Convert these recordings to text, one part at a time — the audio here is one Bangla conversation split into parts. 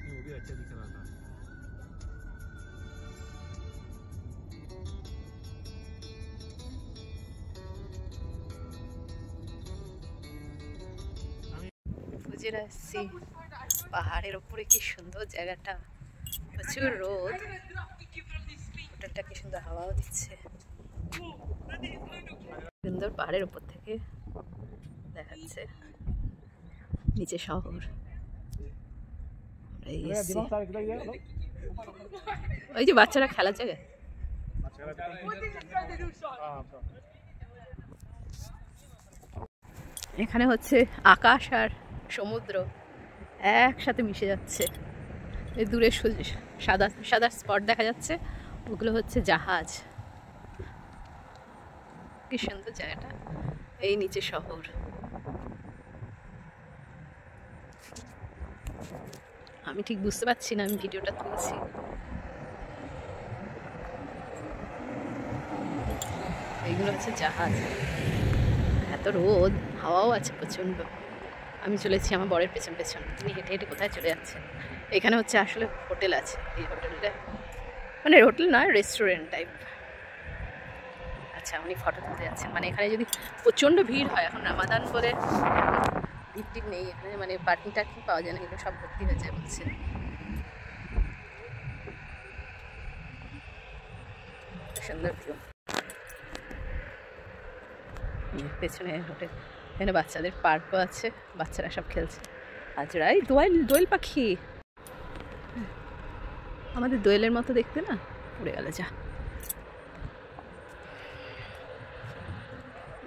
वो भी अच्छा दिख रहा था। ফুজিরা এসছি পাহাড়ের ওপরে, কি সুন্দর জায়গাটা, প্রচুর রোদ, হোটেলটা কি সুন্দর হাওয়াও দিচ্ছে, সুন্দর পাহাড়ের উপর থেকে দেখাচ্ছে নিচে শহর। ওই যে বাচ্চারা খেলার জায়গা, এখানে হচ্ছে আকাশ আর সমুদ্র একসাথে মিশে যাচ্ছে। এই দূরে সাদা সাদা স্পট দেখা যাচ্ছে, ওগুলো হচ্ছে জাহাজ। কি সুন্দর জায়গাটা, এই নিচে শহর। আমি ঠিক বুঝতে পারছি না, আমি ভিডিওটা তুলছি। এইগুলো হচ্ছে জাহাজ। এত রোদ, হাওয়াও আছে প্রচণ্ড। আমি চলেছি আমার বরের পেছন পেছন, তিনি হেঁটে হেঁটে কোথায় চলে যাচ্ছে। এখানে হচ্ছে আসলে হোটেল আছে, এই হোটেলটা মানে হোটেল নয়, রেস্টুরেন্ট টাইপ। আচ্ছা, উনি ফটো তুলতে যাচ্ছেন। মানে এখানে যদি প্রচণ্ড ভিড় হয়, এখন রামাদান বলে ভিড় টির নেই এখানে, মানে পার্কিং টার্কিং পাওয়া যায় না, এগুলো সব ভর্তি হয়ে যায় বলছে। সুন্দর ভিউ। পেছনে হোটেল, এখানে বাচ্চাদের পার্কও আছে, বাচ্চারা সব খেলছে। আজরা এই দোয়েল পাখি, আমাদের দোয়েলের মতো দেখতে না, পড়ে গেল যা।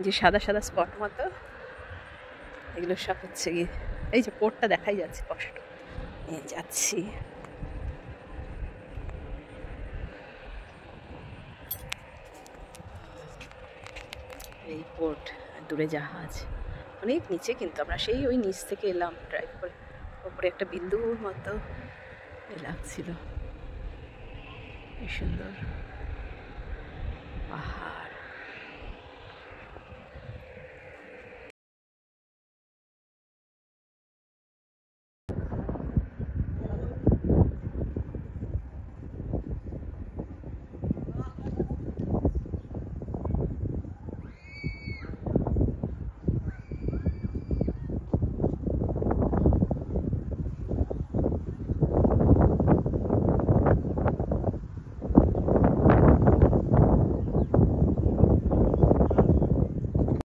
যে সাদা সাদা স্পট মতো, এগুলো সব হচ্ছে গিয়ে, এই যে পোর্টটা দেখাই যাচ্ছে কষ্ট যাচ্ছি। এই পোর্ট, দূরে জাহাজ, অনেক নিচে, কিন্তু আমরা সেই ওই নিচ থেকে এলাম ড্রাইভ করে, ওপরে একটা বিন্দুর মতো লাগছিল। কি সুন্দর পাহাড়।